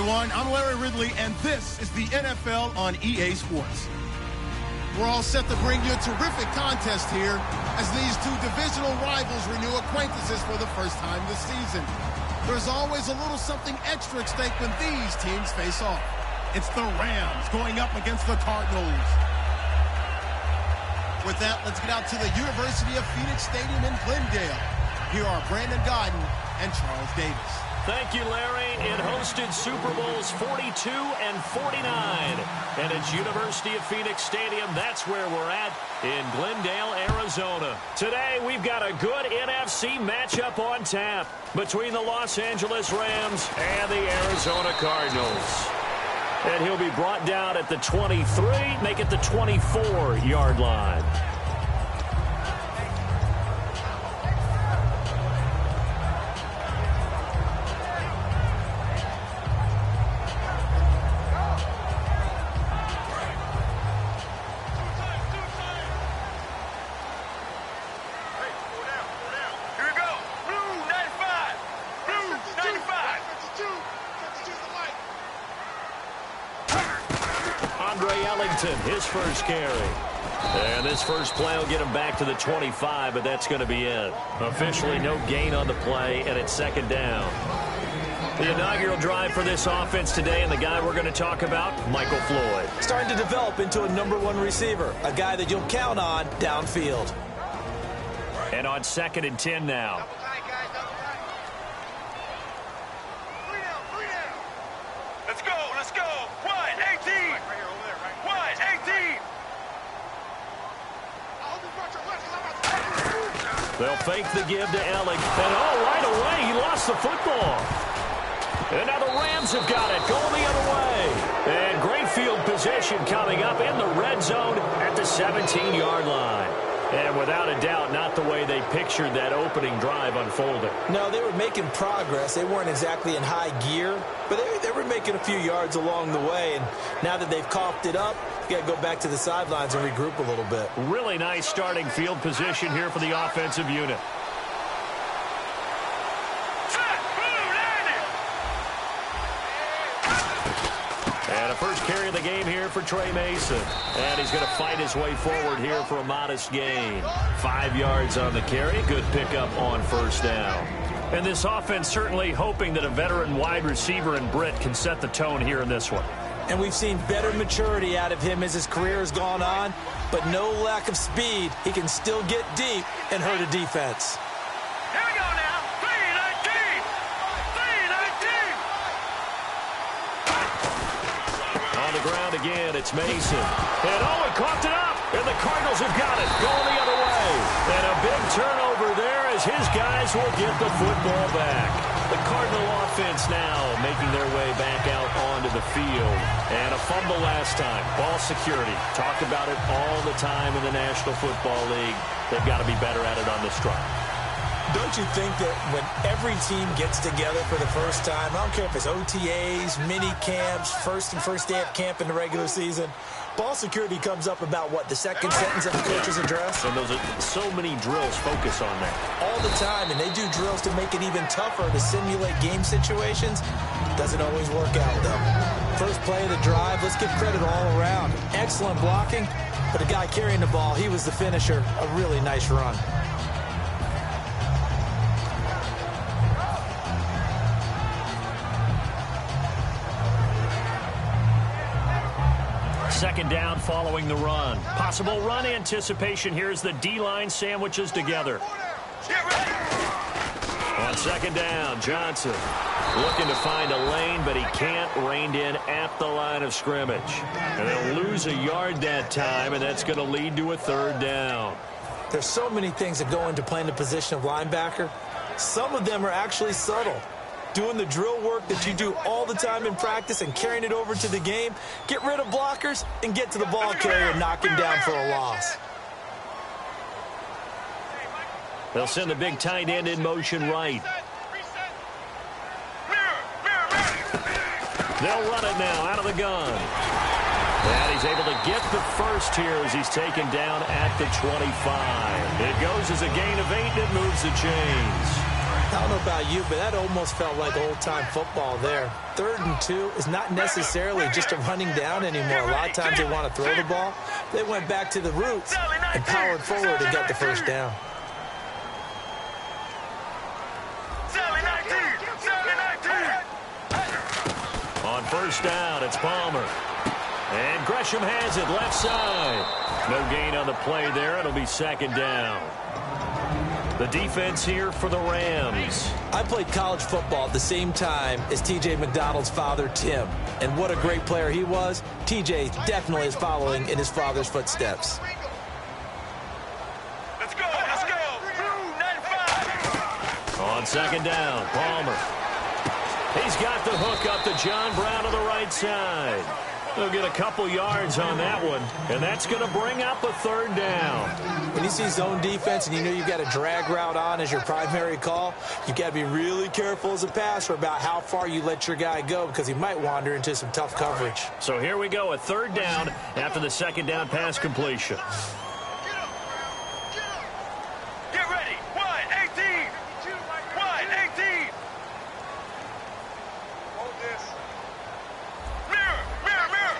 everyone. I'm Larry Ridley, and this is the NFL on EA Sports. We're all set to bring you a terrific contest here as these two divisional rivals renew acquaintances for the first time this season. There's always a little something extra at stake when these teams face off. It's the Rams going up against the Cardinals. With that, let's get out to the University of Phoenix Stadium in Glendale. Here are Brandon Godden and Charles Davis. Thank you, Larry. It hosted Super Bowls 42 and 49. And it's University of Phoenix Stadium. That's where we're at in Glendale, Arizona. Today, we've got a good NFC matchup on tap between the Los Angeles Rams and the Arizona Cardinals. And he'll be brought down at the 23, make it the 24-yard line. His first carry. And this first play will get him back to the 25, but that's going to be it. Officially no gain on the play, and it's second down. The inaugural drive for this offense today, and the guy we're going to talk about, Michael Floyd. Starting to develop into a #1 receiver, a guy that you'll count on downfield. And on 2nd and 10 now. Let's go. Wide, 18. Wide, 18. They'll fake the give to Ellick. And right away, he lost the football. And now the Rams have got it, going the other way. And great field position coming up in the red zone at the 17-yard line. And without a doubt, not the way they pictured that opening drive unfolding. No, they were making progress. They weren't exactly in high gear, but they were making a few yards along the way. And now that they've coughed it up, you got to go back to the sidelines and regroup a little bit. Really nice starting field position here for the offensive unit. And a first carry of the game here for Trey Mason. And he's going to fight his way forward here for a modest gain. 5 yards on the carry. Good pickup on first down. And this offense certainly hoping that a veteran wide receiver in Britt can set the tone here in this one. And we've seen better maturity out of him as his career has gone on, but no lack of speed. He can still get deep and hurt a defense. Here we go now. 3-19. On the ground again, it's Mason. And he coughed it up. And the Cardinals have got it, going the other way. And a big turnover there as his guys will get the football back. The Cardinal offense now making their way back out onto the field. And a fumble last time. Ball security. Talked about it all the time in the National Football League. They've got to be better at it on this drive. Don't you think that when every team gets together for the first time, I don't care if it's OTAs, mini camps, first day of camp in the regular season, ball security comes up about, what, the second sentence of the coach's address? And those are so many drills focus on that. All the time, and they do drills to make it even tougher to simulate game situations. Doesn't always work out, though. First play of the drive, let's give credit all around. Excellent blocking, but the guy carrying the ball, he was the finisher. A really nice run. Second down following the run. Possible run anticipation here as the D-line sandwiches together. On second down, Johnson looking to find a lane, but he can't. Reined in at the line of scrimmage. And they'll lose a yard that time, and that's going to lead to a third down. There's so many things that go into playing the position of linebacker. Some of them are actually subtle. Doing the drill work that you do all the time in practice and carrying it over to the game. Get rid of blockers and get to the ball carrier and knock him down for a loss. They'll send the big tight end in motion right. They'll run it now out of the gun. And he's able to get the first here as he's taken down at the 25. It goes as a gain of 8 and it moves the chains. I don't know about you, but that almost felt like old-time football there. 3rd and 2 is not necessarily just a running down anymore. A lot of times they want to throw the ball. They went back to the roots and powered forward and got the first down. On first down, it's Palmer. And Gresham has it left side. No gain on the play there. It'll be 2nd down. The defense here for the Rams. I played college football at the same time as T.J. McDonald's father, Tim. And what a great player he was. T.J. definitely is following in his father's footsteps. Let's go, let's go. 95. On 2nd down, Palmer. He's got the hook up to John Brown to the right side. They'll get a couple yards on that one, and that's going to bring up a 3rd down. When you see zone defense and you know you've got a drag route on as your primary call, you've got to be really careful as a passer about how far you let your guy go because he might wander into some tough coverage. So here we go, a 3rd down after the 2nd down pass completion. Get ready. Wide 18. Wide 18. Hold this. Mirror, mirror, mirror.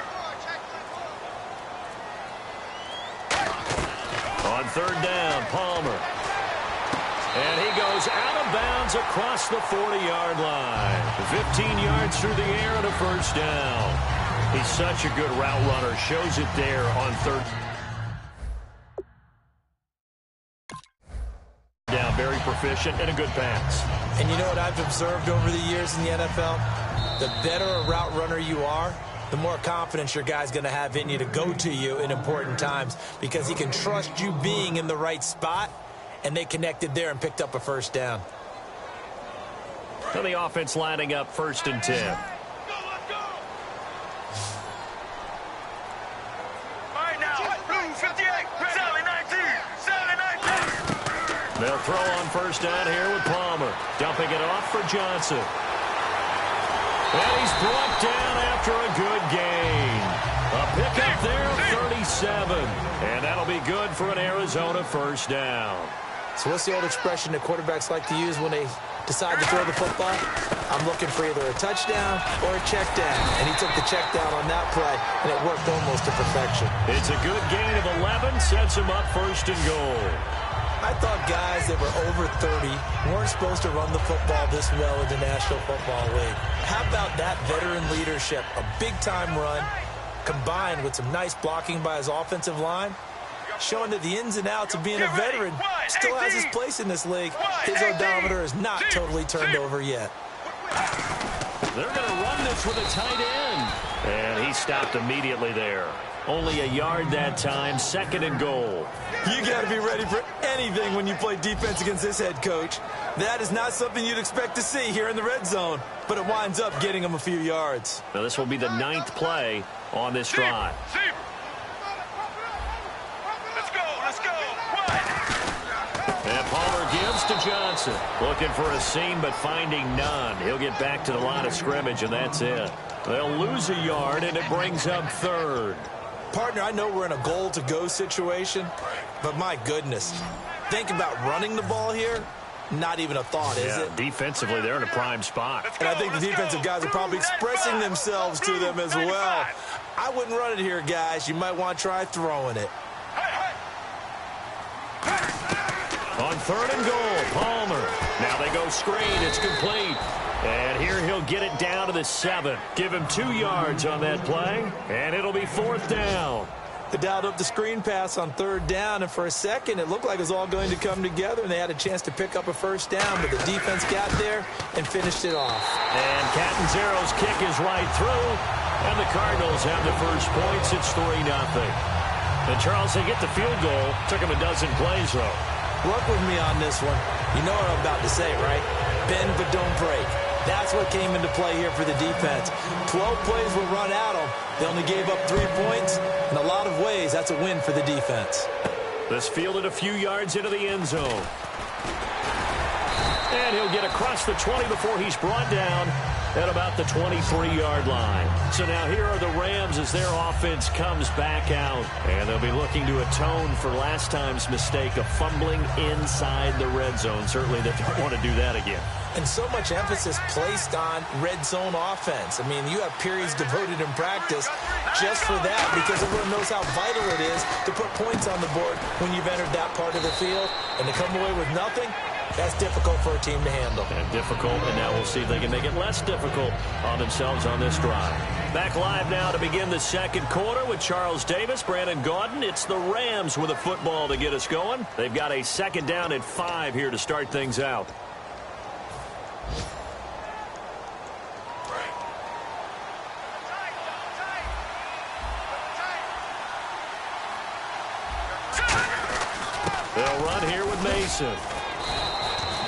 On 3rd down, Palmer. And he goes out of bounds across the 40-yard line. 15 yards through the air and a 1st down. He's such a good route runner. Shows it there on 3rd down. Very proficient and a good pass. And you know what I've observed over the years in the NFL? The better a route runner you are, the more confidence your guy's going to have in you to go to you in important times because he can trust you being in the right spot, and they connected there and picked up a 1st down. So the offense lining up 1st and 10. All right, now. Blue 58. Sally 19. Sally 19. They'll throw on 1st down here with Palmer. Dumping it off for Johnson. And he's brought down after a good gain. A pickup there of 37. And that'll be good for an Arizona 1st down. So what's the old expression that quarterbacks like to use when they decide to throw the football? I'm looking for either a touchdown or a check down. And he took the check down on that play, and it worked almost to perfection. It's a good gain of 11. Sets him up 1st and goal. I thought guys that were over 30 weren't supposed to run the football this well in the National Football League. How about that veteran leadership? A big-time run combined with some nice blocking by his offensive line, showing that the ins and outs of being a veteran still has his place in this league. His odometer is not totally turned over yet. They're going to run this with a tight end. And he stopped immediately there. Only a yard that time, 2nd and goal. You got to be ready for anything when you play defense against this head coach. That is not something you'd expect to see here in the red zone, but it winds up getting him a few yards. Now this will be the 9th play on this drive. Let's go, let's go. Wide. And Palmer gives to Johnson. Looking for a seam, but finding none. He'll get back to the line of scrimmage, and that's it. They'll lose a yard, and it brings up 3rd. Partner, I know we're in a goal-to-go situation, but my goodness, think about running the ball here. Not even a thought, is it? Defensively, they're in a prime spot. And I think the defensive guys are probably expressing themselves to them as well. I wouldn't run it here, guys. You might want to try throwing it. On 3rd and goal, Palmer. Now they go screen. It's complete. And here he'll get it down to the 7. Give him 2 yards on that play, and it'll be 4th down. They dialed up the screen pass on 3rd down, and for a second it looked like it was all going to come together, and they had a chance to pick up a 1st down, but the defense got there and finished it off. And Catanzaro's kick is right through, and the Cardinals have the first points. It's 3-0. And Charles, they get the field goal. Took him a dozen plays, though. Work with me on this one. You know what I'm about to say, right? Bend but don't break. That's what came into play here for the defense. 12 plays were run at them. They only gave up 3 points. In a lot of ways, that's a win for the defense. This fielded a few yards into the end zone. And he'll get across the 20 before he's brought down at about the 23-yard line. So now here are the Rams as their offense comes back out. And they'll be looking to atone for last time's mistake of fumbling inside the red zone. Certainly they don't want to do that again. And so much emphasis placed on red zone offense. I mean, you have periods devoted in practice just for that because everyone knows how vital it is to put points on the board when you've entered that part of the field. And to come away with nothing, that's difficult for a team to handle. And difficult, and now we'll see if they can make it less difficult on themselves on this drive. Back live now to begin the second quarter with Charles Davis, Brandon Gaudin. It's the Rams with a football to get us going. They've got a second down at 5 here to start things out. They'll run here with Mason.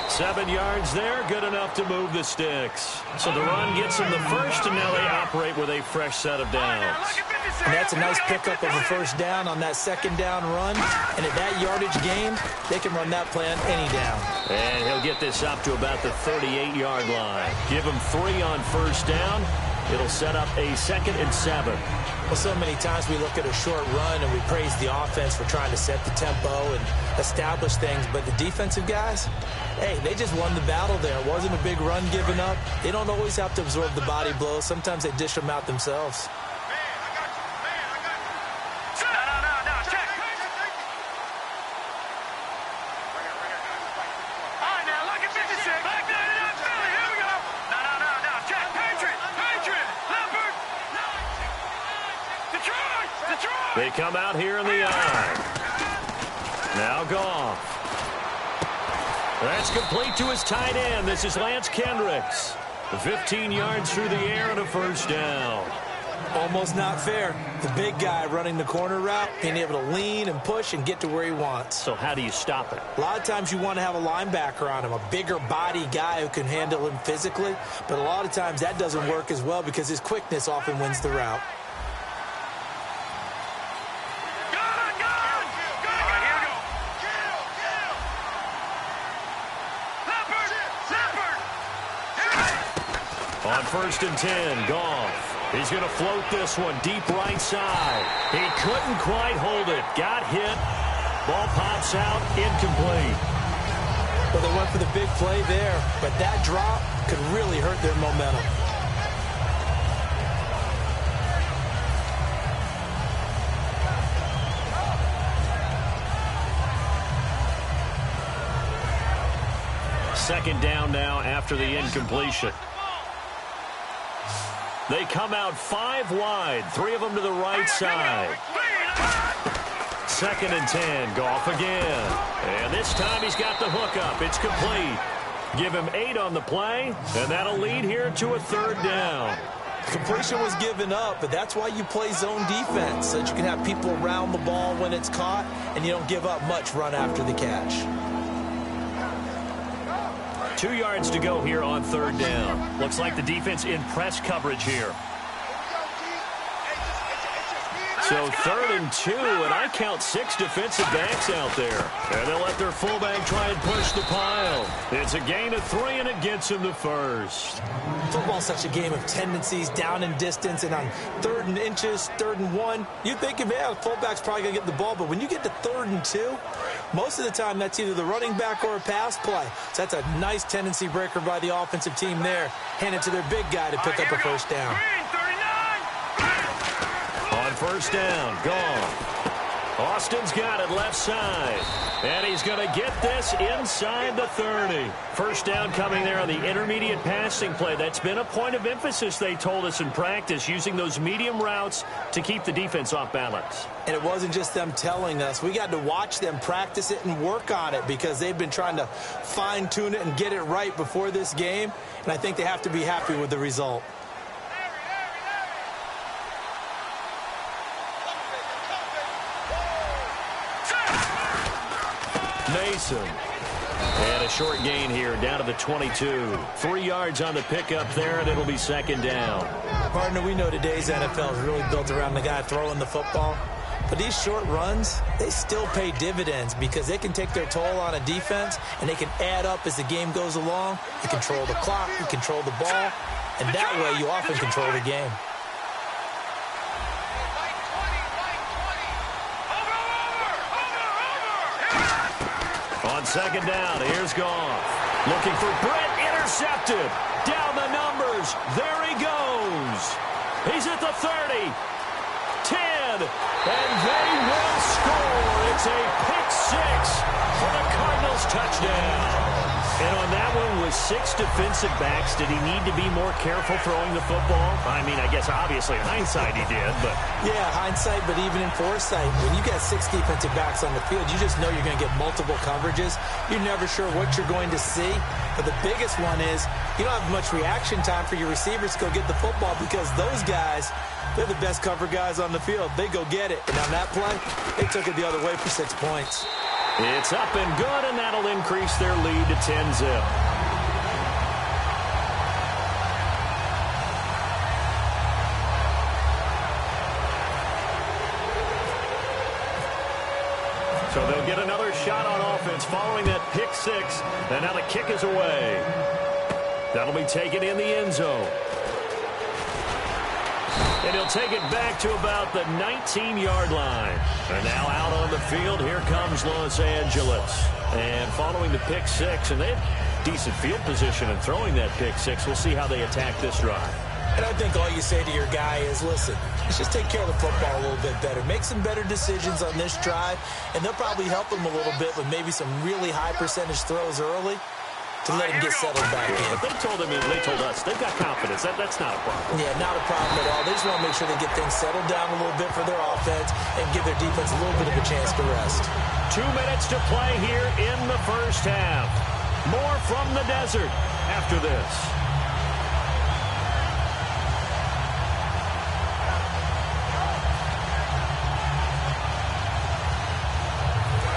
7 yards there, good enough to move the sticks. So the run gets them the first, and now they operate with a fresh set of downs. And that's a nice pickup of a first down on that second down run. And at that yardage gain, they can run that play on any down. And he'll get this up to about the 38-yard line. Give him 3 on first down. It'll set up a 2nd and 7. Well, so many times we look at a short run and we praise the offense for trying to set the tempo and establish things. But the defensive guys, hey, they just won the battle there. It wasn't a big run given up. They don't always have to absorb the body blows. Sometimes they dish them out themselves. They come out here in the eye. Now Goff. That's complete to his tight end. This is Lance Kendricks. 15 yards through the air and a first down. Almost not fair. The big guy running the corner route, being able to lean and push and get to where he wants. So how do you stop it? A lot of times you want to have a linebacker on him, a bigger body guy who can handle him physically. But a lot of times that doesn't work as well because his quickness often wins the route. On 1st and 10, Goff. He's going to float this one deep right side. He couldn't quite hold it. Got hit. Ball pops out. Incomplete. Well, they went for the big play there, but that drop could really hurt their momentum. Second down now after the incompletion. They come out 5 wide, 3 of them to the right side. 2nd and 10, Goff again. And this time he's got the hook up. It's complete. Give him 8 on the play, and that'll lead here to a 3rd down. Completion was given up, but that's why you play zone defense, so that you can have people around the ball when it's caught, and you don't give up much run after the catch. 2 yards to go here on 3rd down. Looks like the defense in press coverage here. So 3rd and 2, and I count 6 defensive backs out there. And they'll let their fullback try and push the pile. It's a gain of 3, and it gets him the first. Football's such a game of tendencies, down in distance, and on 3rd and inches, 3rd and 1, you think, man, the fullback's probably going to get the ball. But when you get to 3rd and 2, most of the time that's either the running back or a pass play. So that's a nice tendency breaker by the offensive team there. Hand it to their big guy to pick up a first down. On 1st down, Goff. Austin's got it left side. And he's going to get this inside the 30. First down coming there on the intermediate passing play. That's been a point of emphasis, they told us in practice, using those medium routes to keep the defense off balance. And it wasn't just them telling us. We got to watch them practice it and work on it because they've been trying to fine-tune it and get it right before this game. And I think they have to be happy with the result. Mason. And a short gain here down to the 22. 3 yards on the pickup there, and it'll be 2nd down. Partner, we know today's NFL is really built around the guy throwing the football. But these short runs, they still pay dividends because they can take their toll on a defense, and they can add up as the game goes along. You control the clock, you control the ball. and that way you often control the game. On second down, here's Goff. Looking for Brett, intercepted. Down the numbers. There he goes. He's at the 30. 10. And they will score. It's a pick six for the Cardinals touchdown. And on that one, with 6 defensive backs, did he need to be more careful throwing the football? I mean, I guess obviously in hindsight he did, but... Yeah, hindsight, but even in foresight, when you got 6 defensive backs on the field, you just know you're going to get multiple coverages. You're never sure what you're going to see. But the biggest one is you don't have much reaction time for your receivers to go get the football because those guys, they're the best cover guys on the field. They go get it. And on that play, they took it the other way for 6 points. It's up and good, and that'll increase their lead to 10-zip. So they'll get another shot on offense following that pick six, and now the kick is away. That'll be taken in the end zone. And he'll take it back to about the 19-yard line. And now out on the field, here comes Los Angeles. And following the pick six, and they have decent field position in throwing that pick six. We'll see how they attack this drive. And I think all you say to your guy is, listen, let's just take care of the football a little bit better. Make some better decisions on this drive, and they'll probably help him a little bit with maybe some really high percentage throws early to let him get settled back in. But they told us, they've got confidence. That's not a problem. Yeah, not a problem at all. They just want to make sure they get things settled down a little bit for their offense and give their defense a little bit of a chance to rest. 2 minutes to play here in the first half. More from the desert after this.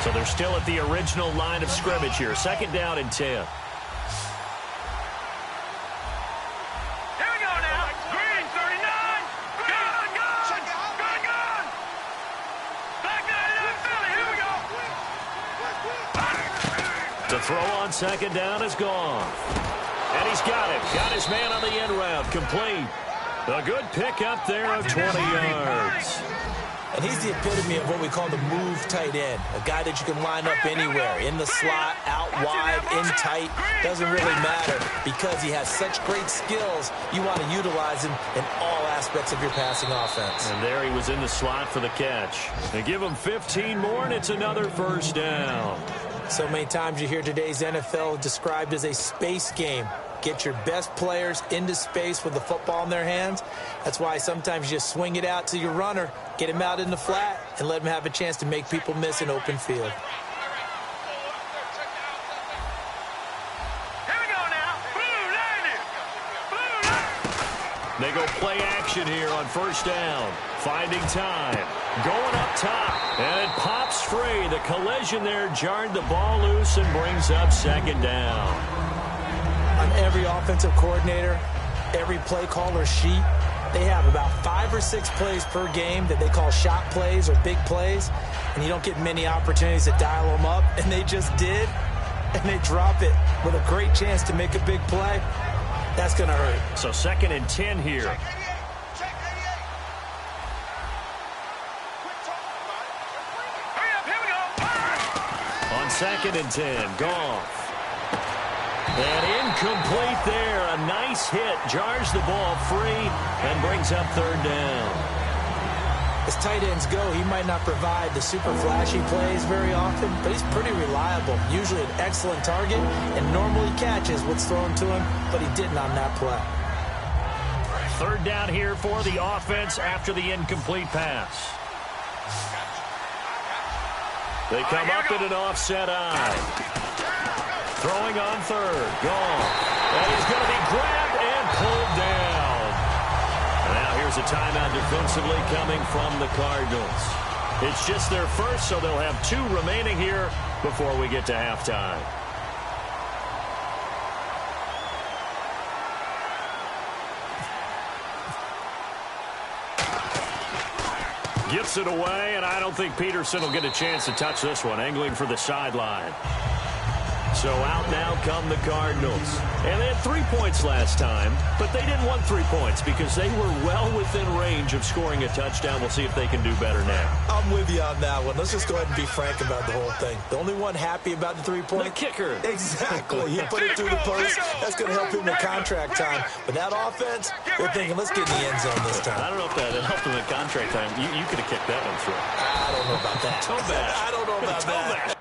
So they're still at the original line of scrimmage here. Second down and 10. The throw on second down is gone. And he's got it. Got his man on the end route. Complete. A good pick up there of 20 yards. And he's the epitome of what we call the move tight end. A guy that you can line up anywhere. In the slot, out wide, in tight. Doesn't really matter because he has such great skills. You want to utilize him in all aspects of your passing offense. And there he was in the slot for the catch. They give him 15 more, and it's another first down. So many times you hear today's NFL described as a space game. Get your best players into space with the football in their hands. That's why sometimes you just swing it out to your runner, get him out in the flat, and let him have a chance to make people miss an open field. They go play action here on first down. Finding time. Going up top. And it pops free. The collision there jarred the ball loose and brings up second down. On every offensive coordinator, every play caller sheet, they have about 5 or 6 plays per game that they call shot plays or big plays. And you don't get many opportunities to dial them up. And they just did. And they drop it with a great chance to make a big play. That's going to hurt. So second and 10 here. On second and 10, Goff. And incomplete there. A nice hit. Jars the ball free and brings up third down. As tight ends go, he might not provide the super flashy plays very often, but he's pretty reliable. Usually an excellent target and normally catches what's thrown to him, but he didn't on that play. Third down here for the offense after the incomplete pass. They come up in an offset eye. Throwing on third. Gone. And he's going to be grabbed and pulled down. And now here's a timeout defensively coming from the Cardinals. It's just their first, so they'll have 2 remaining here before we get to halftime. Gets it away, and I don't think Peterson will get a chance to touch this one. Angling for the sideline. So out now come the Cardinals. And they had 3 points last time, but they didn't want 3 points because they were well within range of scoring a touchdown. We'll see if they can do better now. I'm with you on that one. Let's just go ahead and be frank about the whole thing. The only one happy about the 3-point? The kicker. Exactly. He put it through the post. That's going to help him in contract time. But that offense, they're thinking, let's get in the end zone this time. I don't know if that helped him in contract time. You could have kicked that one through. I don't know about that. Toe back. I don't know about Toe that. back.